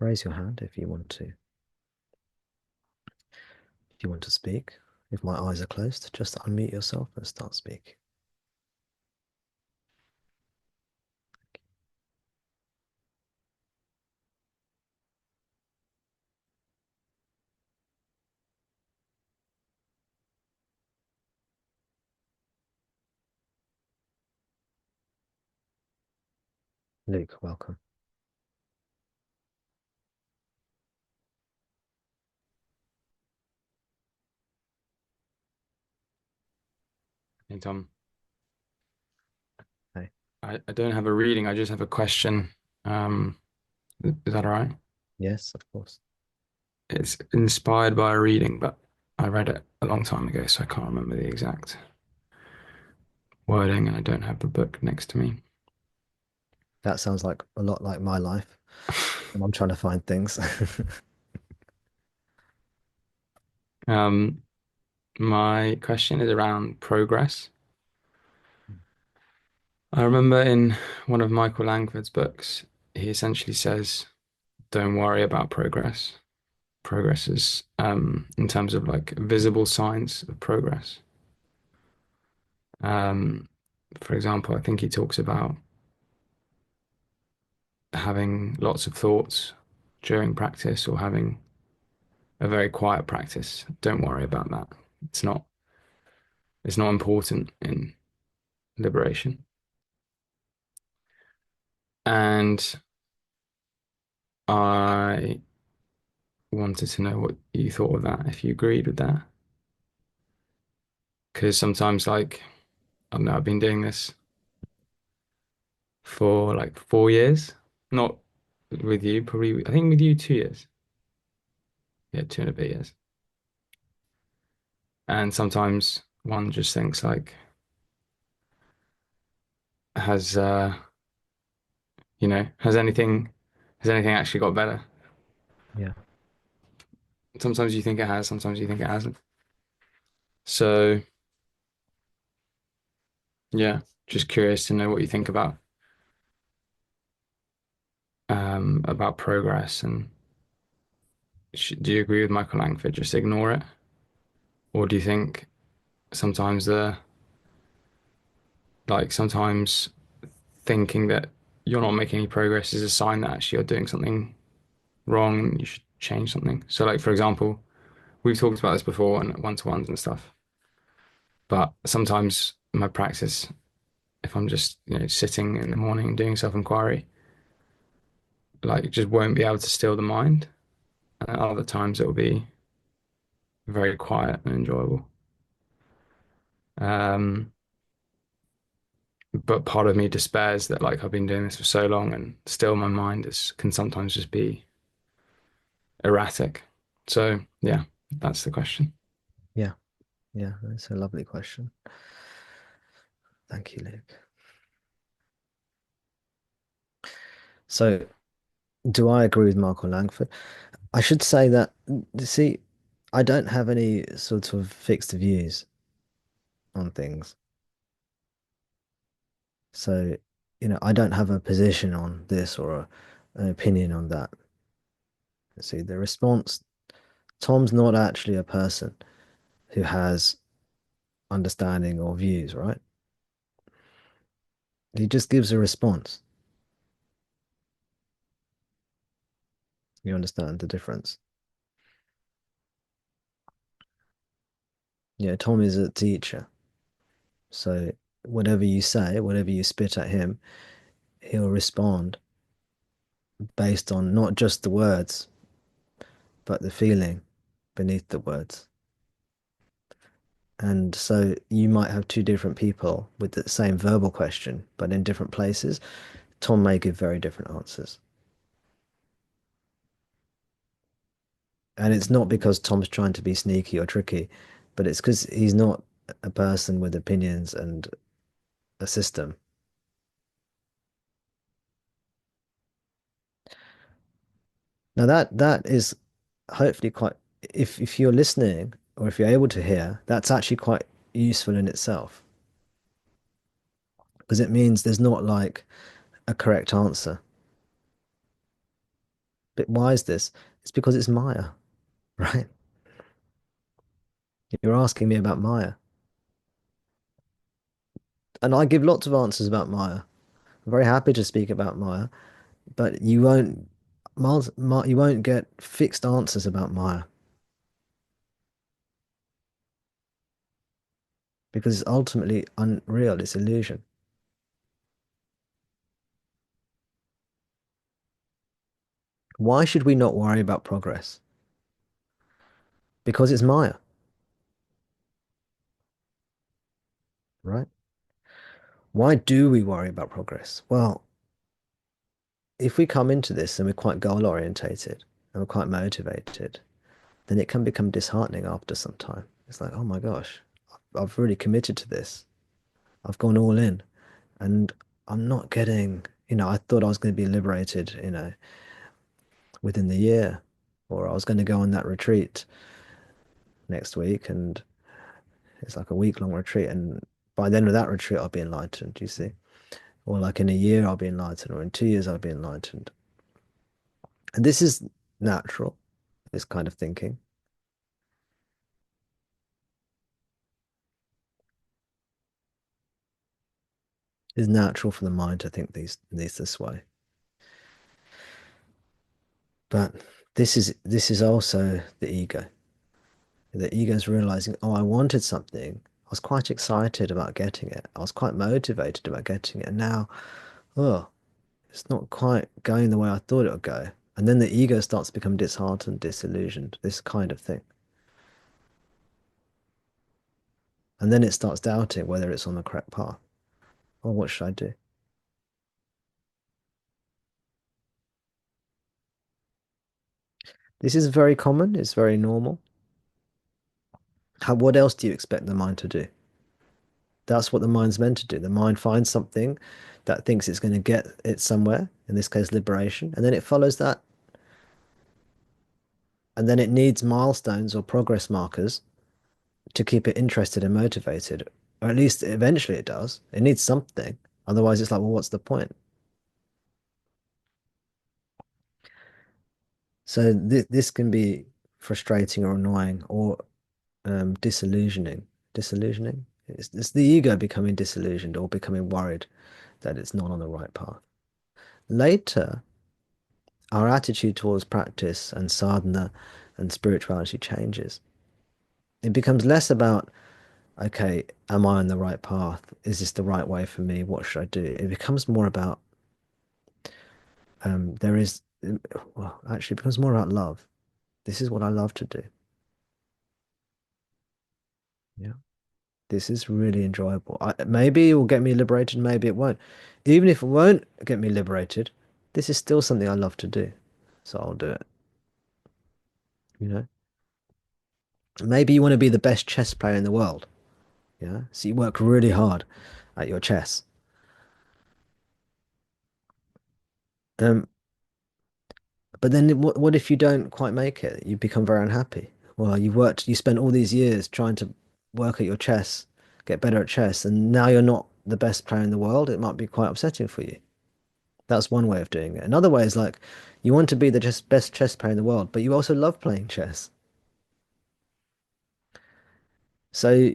Raise your hand if you want to speak. If my eyes are closed, just unmute yourself and start speaking. Luke, welcome. Hey Tom, Hey. I don't have a reading, I just have a question. Um, is that all right? Yes, of course. It's inspired by a reading, but I read it a long time ago, so I can't remember the exact wording, and I don't have the book next to me. That sounds like a lot like my life, and I'm trying to find things. Um, my question is around progress. I remember in one of Michael Langford's books, he essentially says, "Don't worry about progress. Progress is, in terms of like visible signs of progress." Um, for example, I think he talks about having lots of thoughts during practice or having a very quiet practice. Don't worry about that. It's not it's not important in liberation. And I wanted to know what you thought of that, if you agreed with that. Because sometimes like I don't know, I've been doing this for like 4 years. Not with you, probably I think with you 2 years. Yeah, 2.5 years. And sometimes one just thinks like has has anything actually got better? Yeah, Sometimes you think it has, sometimes you think it hasn't. So yeah, just curious to know what you think about progress and do you agree with Michael Langford? Just ignore it, or do you think sometimes sometimes thinking that you're not making any progress is a sign that actually you're doing something wrong and you should change something? So like for example, we've talked about this before and one-to-ones and stuff, but sometimes my practice, if I'm just sitting in the morning and doing self-inquiry, like it just won't be able to still the mind. And at other times it will be very quiet and enjoyable. Um, but part of me despairs that like I've been doing this for so long and still my mind is can sometimes just be erratic. So yeah, that's the question. yeah, yeah. That's a lovely question. Thank you, Luke. So, do I agree with Michael Langford? I should say that, see, I don't have any sort of fixed views on things. So, I don't have a position on this or an opinion on that. See, the response, Tom's not actually a person who has understanding or views, right? He just gives a response. You understand the difference? Tom is a teacher. So whatever you say, whatever you spit at him, he'll respond based on not just the words, but the feeling beneath the words. And so you might have two different people with the same verbal question, but in different places. Tom may give very different answers. And it's not because Tom's trying to be sneaky or tricky, but it's because he's not a person with opinions and a system. Now that is hopefully quite, if you're listening or if you're able to hear, that's actually quite useful in itself because it means there's not like a correct answer. But why is this? It's because it's Maya, right? You're asking me about Maya. And I give lots of answers about Maya. I'm very happy to speak about Maya, but you won't get fixed answers about Maya because it's ultimately unreal, it's illusion. Why should we not worry about progress? Because it's Maya, right? Why do we worry about progress? Well, if we come into this and we're quite goal orientated and we're quite motivated, then it can become disheartening after some time. It's like, oh my gosh, I've really committed to this. I've gone all in and I'm not getting, I thought I was going to be liberated, within the year, or I was going to go on that retreat next week and it's like a week-long retreat. And by the end of that retreat, I'll be enlightened, you see? Or like in a year, I'll be enlightened, or in 2 years, I'll be enlightened. And this is natural, this kind of thinking is natural for the mind to think these this way. But this is also the ego. The ego is realizing, oh, I wanted something. I was quite excited about getting it. I was quite motivated about getting it. And now, oh, it's not quite going the way I thought it would go. And then the ego starts to become disheartened, disillusioned, this kind of thing. And then it starts doubting whether it's on the correct path. Or what should I do? This is very common, it's very normal. What else do you expect the mind to do? That's what the mind's meant to do. The mind finds something that thinks it's going to get it somewhere, in this case, liberation, and then it follows that. And then it needs milestones or progress markers to keep it interested and motivated, or at least eventually it does. It needs something. Otherwise, it's like, well, what's the point? So this can be frustrating or annoying or disillusioning. Disillusioning? It's the ego becoming disillusioned or becoming worried that it's not on the right path. Later, our attitude towards practice and sadhana and spirituality changes. It becomes less about, okay, am I on the right path? Is this the right way for me? What should I do? It becomes more about, there is, well, actually, it becomes more about love. This is what I love to do. Yeah. This is really enjoyable. Maybe it will get me liberated, maybe it won't. Even if it won't get me liberated, this is still something I love to do. So I'll do it, you know? Maybe you want to be the best chess player in the world. Yeah. So you work really hard at your chess. Um, but then what if you don't quite make it? You become very unhappy. Well, you spent all these years trying to work at your chess, get better at chess, and now you're not the best player in the world. It might be quite upsetting for you. That's one way of doing it. Another way is like you want to be the just best chess player in the world, but you also love playing chess. So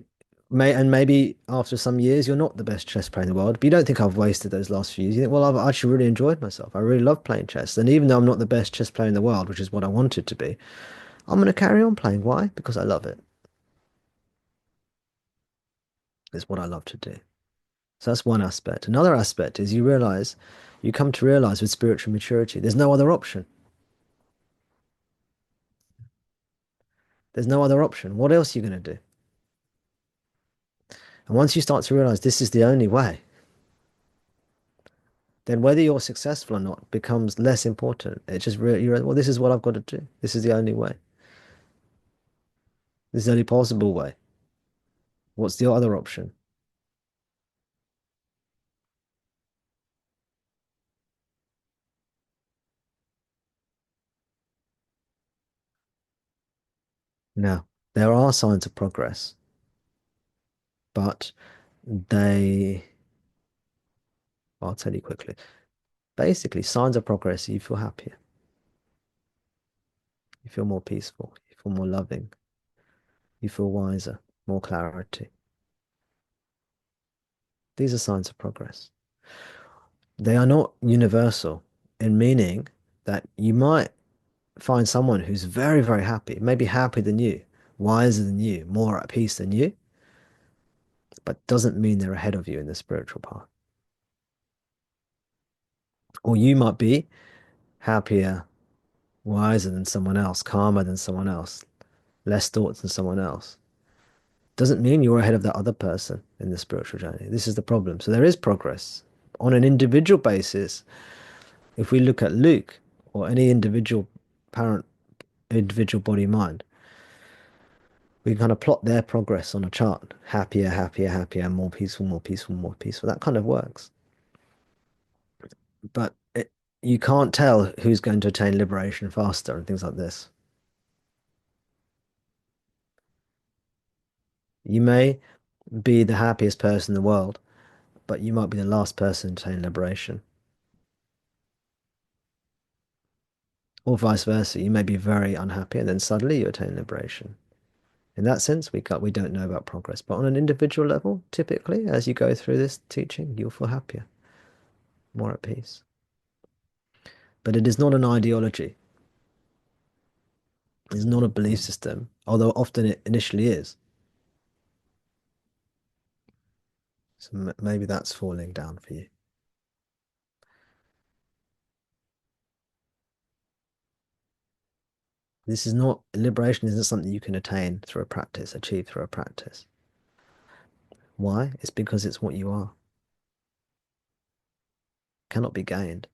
maybe after some years you're not the best chess player in the world, but you don't think I've wasted those last few years. You think, well, I've actually really enjoyed myself. I really love playing chess. And even though I'm not the best chess player in the world, which is what I wanted to be, I'm going to carry on playing. Why? Because I love it. It's what I love to do. So that's one aspect. Another aspect is you come to realize with spiritual maturity, there's no other option. There's no other option. What else are you going to do? And once you start to realize this is the only way, then whether you're successful or not becomes less important. It's just really, well, this is what I've got to do. This is the only way. This is the only possible way. What's the other option? Now, there are signs of progress, but they, I'll tell you quickly. Basically, signs of progress, you feel happier. You feel more peaceful. You feel more loving. You feel wiser, more clarity. These are signs of progress. They are not universal in meaning that you might find someone who's very, very happy, maybe happier than you, wiser than you, more at peace than you, but doesn't mean they're ahead of you in the spiritual path. Or you might be happier, wiser than someone else, calmer than someone else, less thoughts than someone else. Doesn't mean you're ahead of that other person in the spiritual journey. This is the problem. So there is progress. On an individual basis, if we look at Luke or any individual parent, individual body mind, we can kind of plot their progress on a chart. Happier, happier, happier, more peaceful, more peaceful, more peaceful. That kind of works. But you can't tell who's going to attain liberation faster and things like this. You may be the happiest person in the world, but you might be the last person to attain liberation. Or vice versa. You may be very unhappy and then suddenly you attain liberation. In that sense, we don't know about progress. But on an individual level, typically, as you go through this teaching, you'll feel happier, more at peace. But it is not an ideology. It's not a belief system, although often it initially is. So maybe that's falling down for you. This is not, liberation isn't something you can attain through a practice, achieve through a practice. Why? It's because it's what you are. Cannot be gained.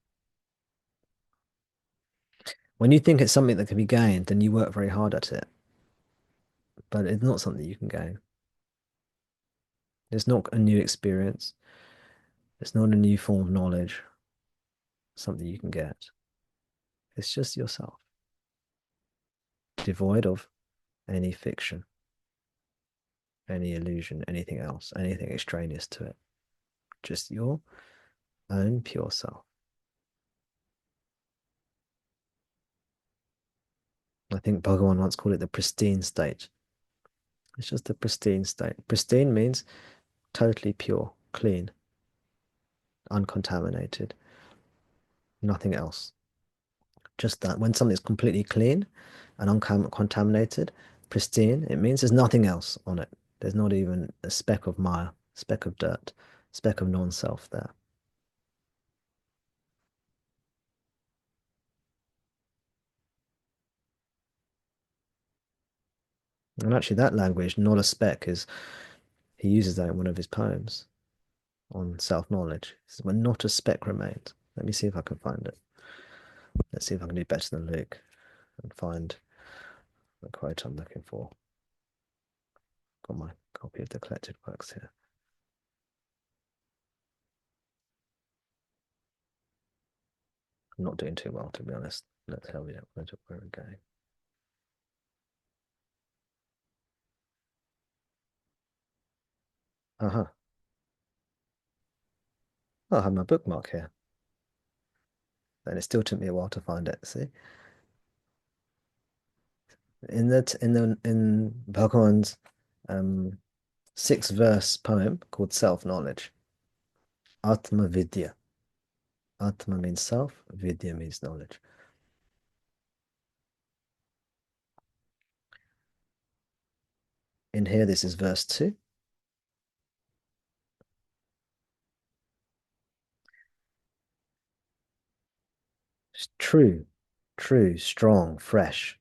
When you think it's something that can be gained, then you work very hard at it. But it's not something you can gain. It's not a new experience. It's not a new form of knowledge, something you can get. It's just yourself, devoid of any fiction, any illusion, anything else, anything extraneous to it. Just your own pure self. I think Bhagavan once called it the pristine state. It's just the pristine state. Pristine means totally pure, clean, uncontaminated, nothing else. Just that. When something's completely clean and uncontaminated, pristine, it means there's nothing else on it. There's not even a speck of mire, speck of dirt, speck of non-self there. And actually, that language, not a speck, is he uses that in one of his poems on self-knowledge. He says, when not a speck remains. Let me see if I can find it. Let's see if I can do better than Luke and find the quote I'm looking for. Got my copy of the collected works here. I'm not doing too well, to be honest. Let's tell me where we're going. Uh-huh. Oh, I have my bookmark here. And it still took me a while to find it. See, in Bhagwan's 6 verse poem called Self Knowledge, Atma Vidya. Atma means self, Vidya means knowledge. In here, this is verse 2. True, true, strong, fresh,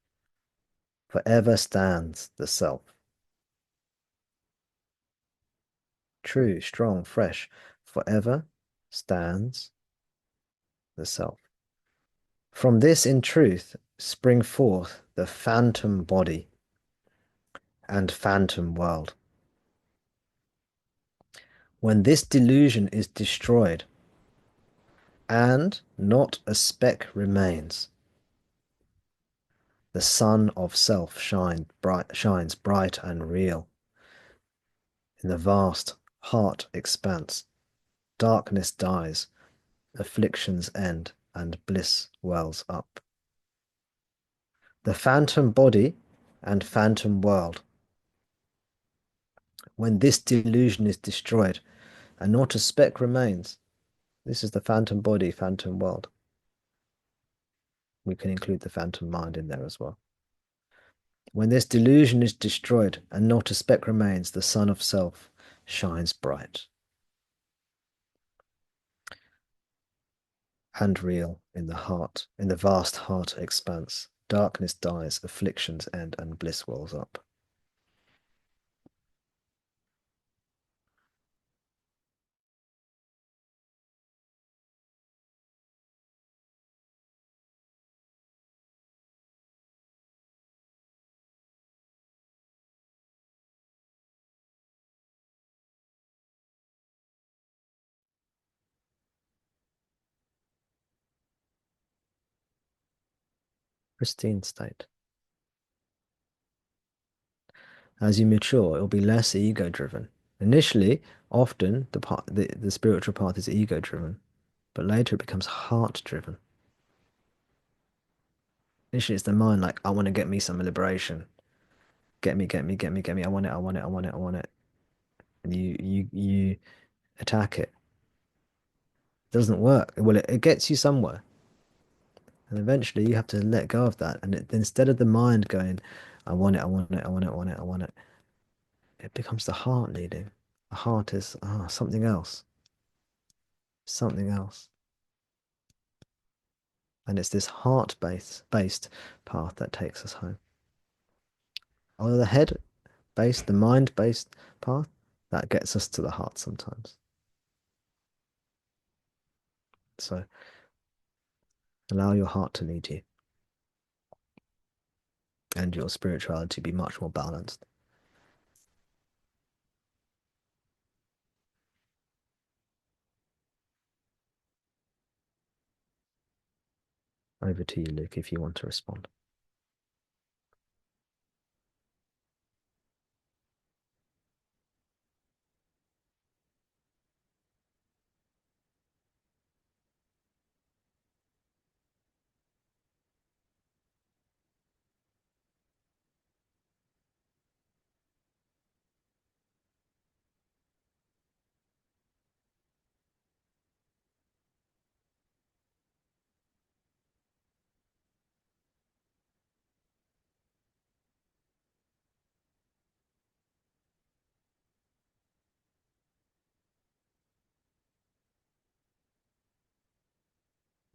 forever stands the self. True, strong, fresh, forever stands the self. From this, in truth, spring forth the phantom body and phantom world. When this delusion is destroyed and not a speck remains, the sun of self shines bright and real in the vast heart expanse. Darkness dies, afflictions end, and bliss wells up. The phantom body and phantom world. When this delusion is destroyed and not a speck remains, this is the phantom body, phantom world. We can include the phantom mind in there as well. When this delusion is destroyed and not a speck remains, the sun of self shines bright and real in the heart, in the vast heart expanse. Darkness dies, afflictions end, and bliss wells up. Pristine state. As you mature, it will be less ego driven. Initially, often the spiritual path is ego driven, but later it becomes heart driven. Initially, it's the mind like, I want to get me some liberation. Get me, get me, get me, get me. I want it, I want it, I want it, I want it. And you attack it. It doesn't work. Well, it gets you somewhere. And eventually you have to let go of that. And instead of the mind going, I want it, I want it, I want it, I want it, I want it, it becomes the heart leading. The heart is something else, something else. And it's this heart based path that takes us home. Or the head based, the mind based path, that gets us to the heart sometimes. So allow your heart to lead you and your spirituality be much more balanced. Over to you, Luke, if you want to respond.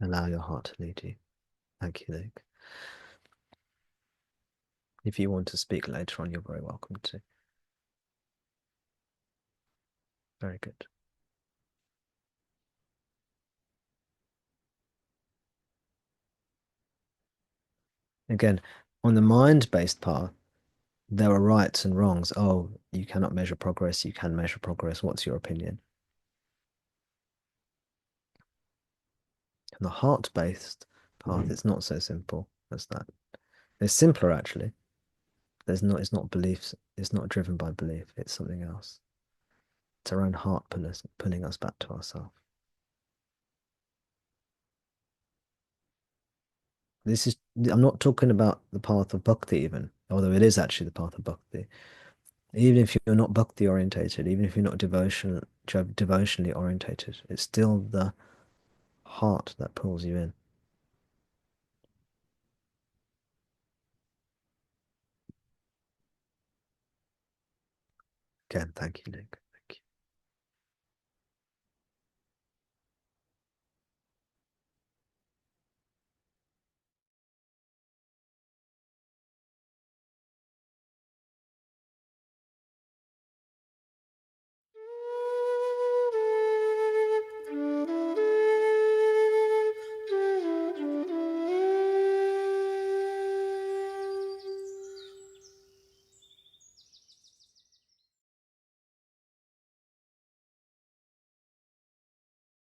Allow your heart to lead you. Thank you, Luke. If you want to speak later on, you're very welcome to. Very good. Again, on the mind-based path, there are rights and wrongs. Oh, you cannot measure progress. You can measure progress. What's your opinion? On the heart-based path, it's not so simple as that. It's simpler actually. It's not beliefs. It's not driven by belief. It's something else. It's our own heart pulling us back to ourselves. This is, I'm not talking about the path of bhakti even, although it is actually the path of bhakti. Even if you're not bhakti orientated, even if you're not devotionally orientated, it's still the heart that pulls you in. Again, thank you, Luke.